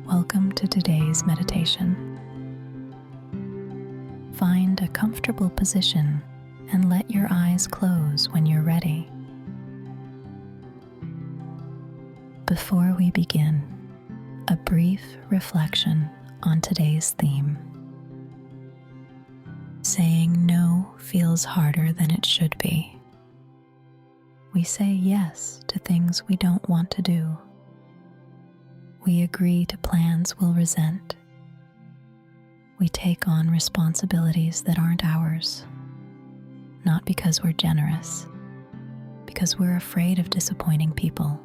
Welcome to today's meditation. Find a comfortable position and let your eyes close when you're ready. Before we begin, a brief reflection on today's theme. Saying no feels harder than it should be. We say yes to things we don't want to do. We agree to plans we'll resent. We take on responsibilities that aren't ours, not because we're generous, because we're afraid of disappointing people.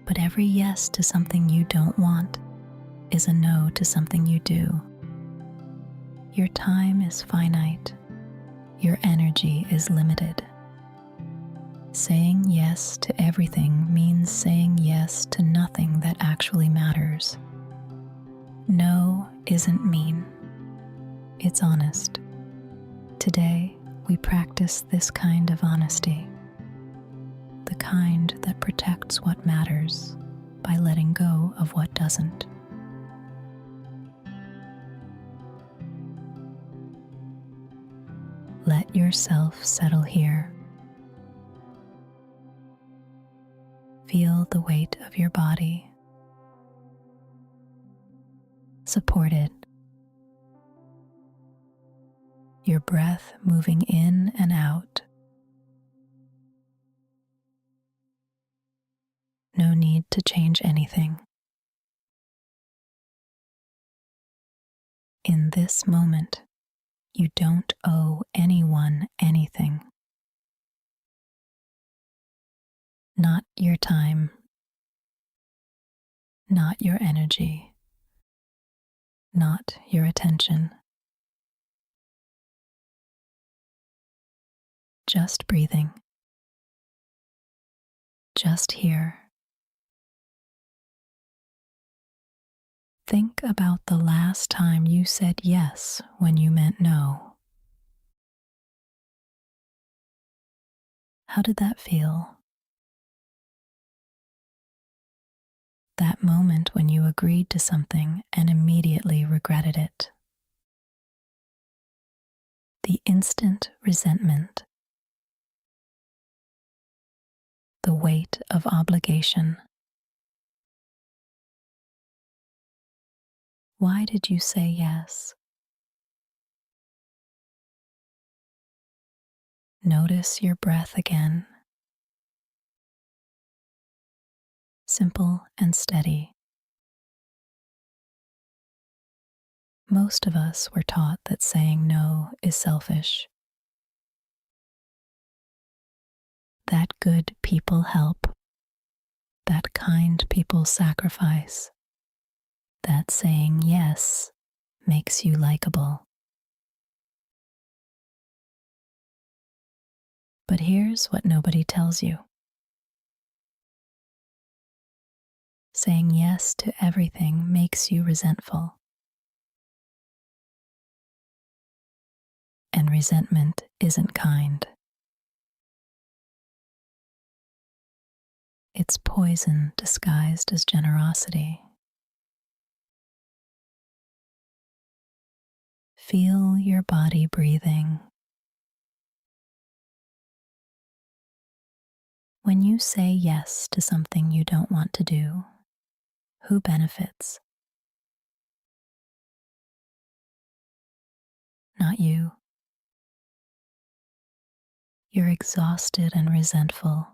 But every yes to something you don't want is a no to something you do. Your time is finite. Your energy is limited. Saying yes to everything means saying yes to nothing that actually matters. No isn't mean. It's honest. Today, we practice this kind of honesty, the kind that protects what matters by letting go of what doesn't. Let yourself settle here. Feel the weight of your body, supported, your breath moving in and out. No need to change anything. In this moment, you don't owe anyone anything. Not your time, not your energy, not your attention. Just breathing. Just here. Think about the last time you said yes when you meant no. How did that feel? That moment when you agreed to something and immediately regretted it. The instant resentment. The weight of obligation. Why did you say yes? Notice your breath again. Simple and steady. Most of us were taught that saying no is selfish. That good people help. That kind people sacrifice. That saying yes makes you likable. But here's what nobody tells you. Saying yes to everything makes you resentful. And resentment isn't kind. It's poison disguised as generosity. Feel your body breathing. When you say yes to something you don't want to do, who benefits? Not you. You're exhausted and resentful.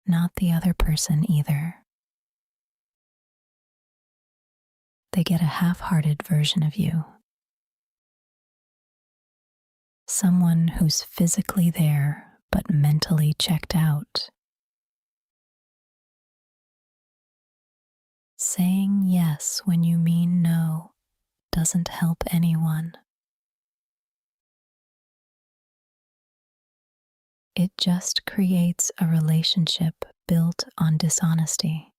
Not the other person either. They get a half-hearted version of you. Someone who's physically there but mentally checked out. Saying yes when you mean no doesn't help anyone. It just creates a relationship built on dishonesty.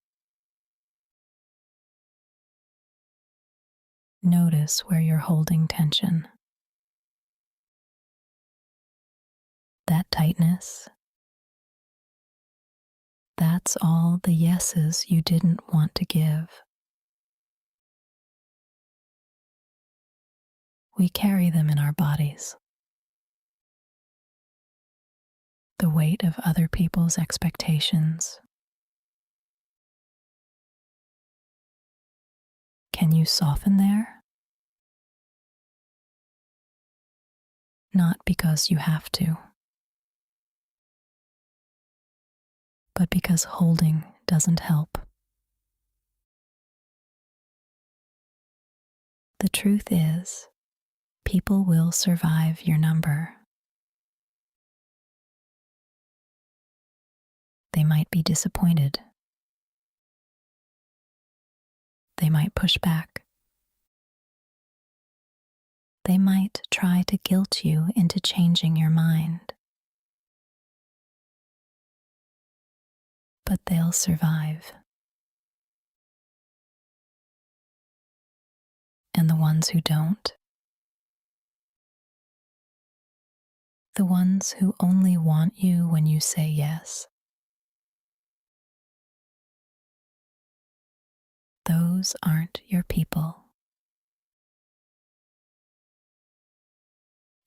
Notice where you're holding tension. That tightness, That's all the yeses you didn't want to give. We carry them in our bodies. The weight of other people's expectations. Can you soften there? Not because you have to, but because holding doesn't help. The truth is, people will survive your number. They might be disappointed. They might push back. They might try to guilt you into changing your mind. But they'll survive. And the ones who don't, the ones who only want you when you say yes, those aren't your people.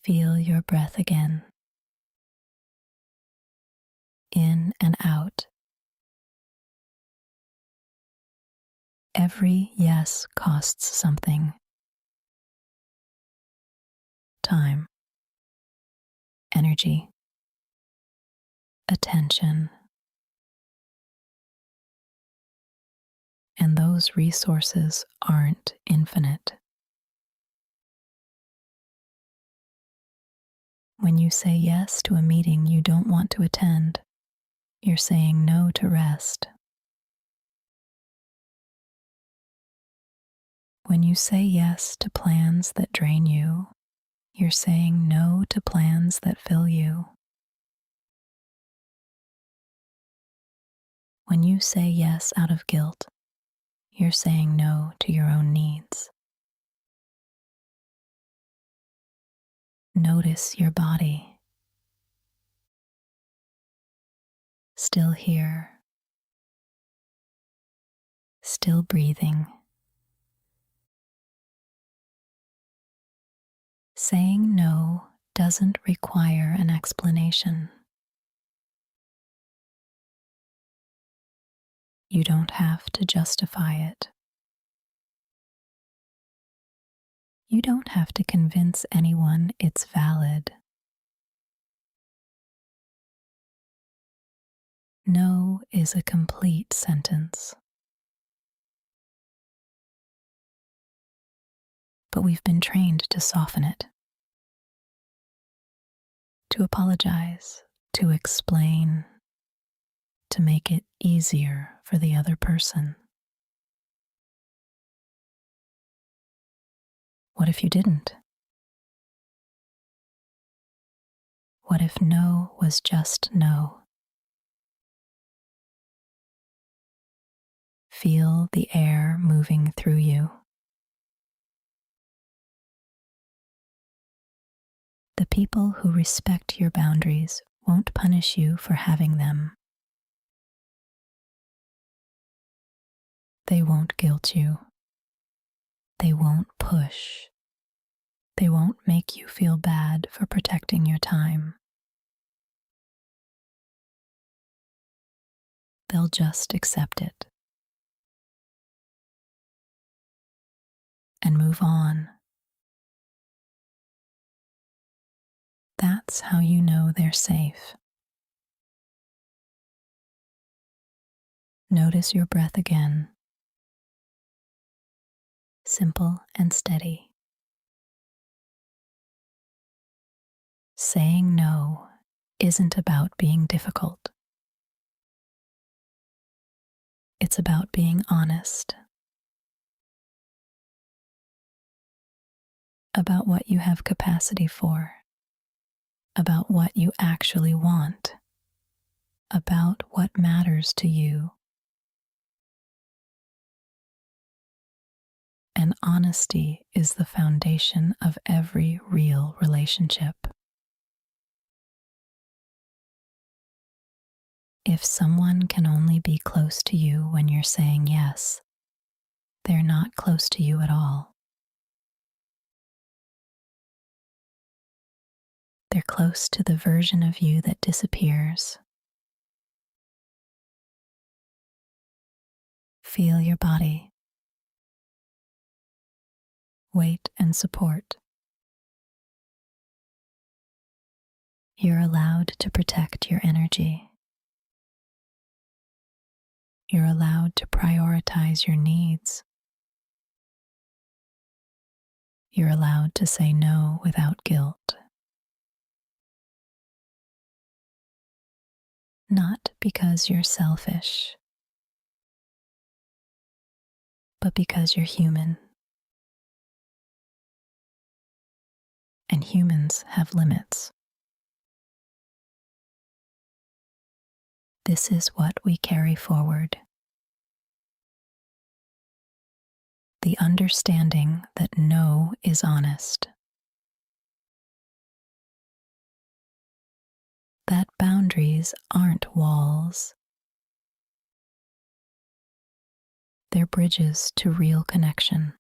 Feel your breath again. In and out. Every yes costs something. Time, energy, attention. And those resources aren't infinite. When you say yes to a meeting you don't want to attend, you're saying no to rest. When you say yes to plans that drain you, you're saying no to plans that fill you. When you say yes out of guilt, you're saying no to your own needs. Notice your body. Still here. Still breathing. Saying no doesn't require an explanation. You don't have to justify it. You don't have to convince anyone it's valid. No is a complete sentence. But we've been trained to soften it, to apologize, to explain, to make it easier for the other person. What if you didn't? What if no was just no? Feel the air moving through you. The people who respect your boundaries won't punish you for having them. They won't guilt you. They won't push. They won't make you feel bad for protecting your time. They'll just accept it and move on. That's how you know they're safe. Notice your breath again. Simple and steady. Saying no isn't about being difficult. It's about being honest. About what you have capacity for. About what you actually want. About what matters to you. And honesty is the foundation of every real relationship. If someone can only be close to you when you're saying yes, they're not close to you at all. They're close to the version of you that disappears. Feel your body. Weight and support. You're allowed to protect your energy. You're allowed to prioritize your needs. You're allowed to say no without guilt. Not because you're selfish, but because you're human. And humans have limits. This is what we carry forward. The understanding that no is honest. That boundaries aren't walls. They're bridges to real connection.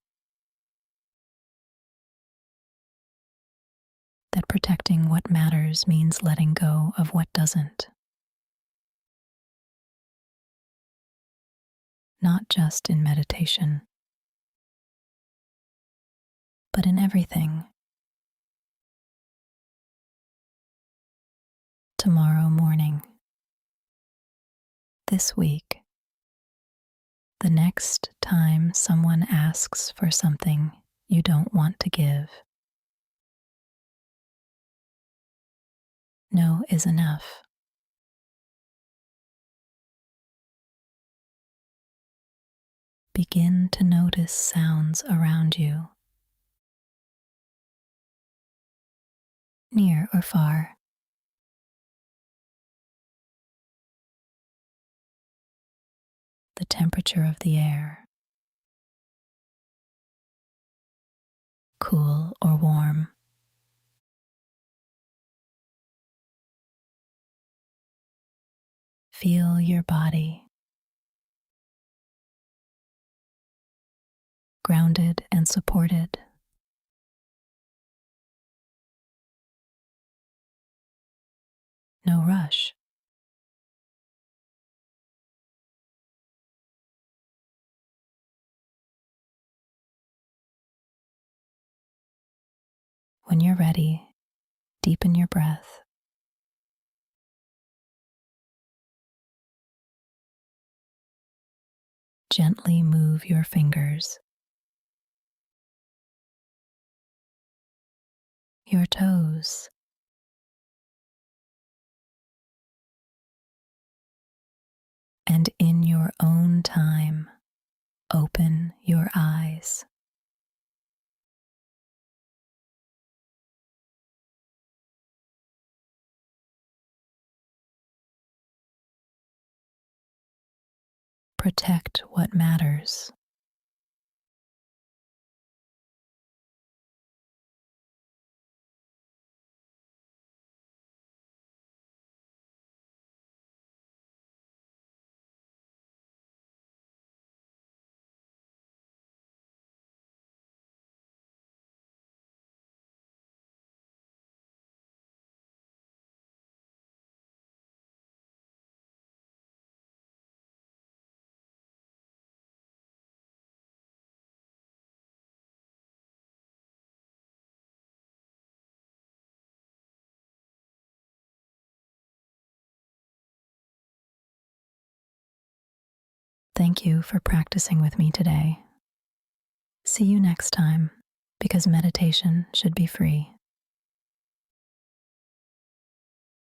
That protecting what matters means letting go of what doesn't. Not just in meditation, but in everything. Tomorrow morning, this week, the next time someone asks for something you don't want to give, no is enough. Begin to notice sounds around you, near or far. The temperature of the air, cool or warm. Feel your body, grounded and supported. No rush. When you're ready, deepen your breath. Gently move your fingers, your toes, and in your own time, open your eyes. Protect what matters. Thank you for practicing with me today. See you next time, because meditation should be free.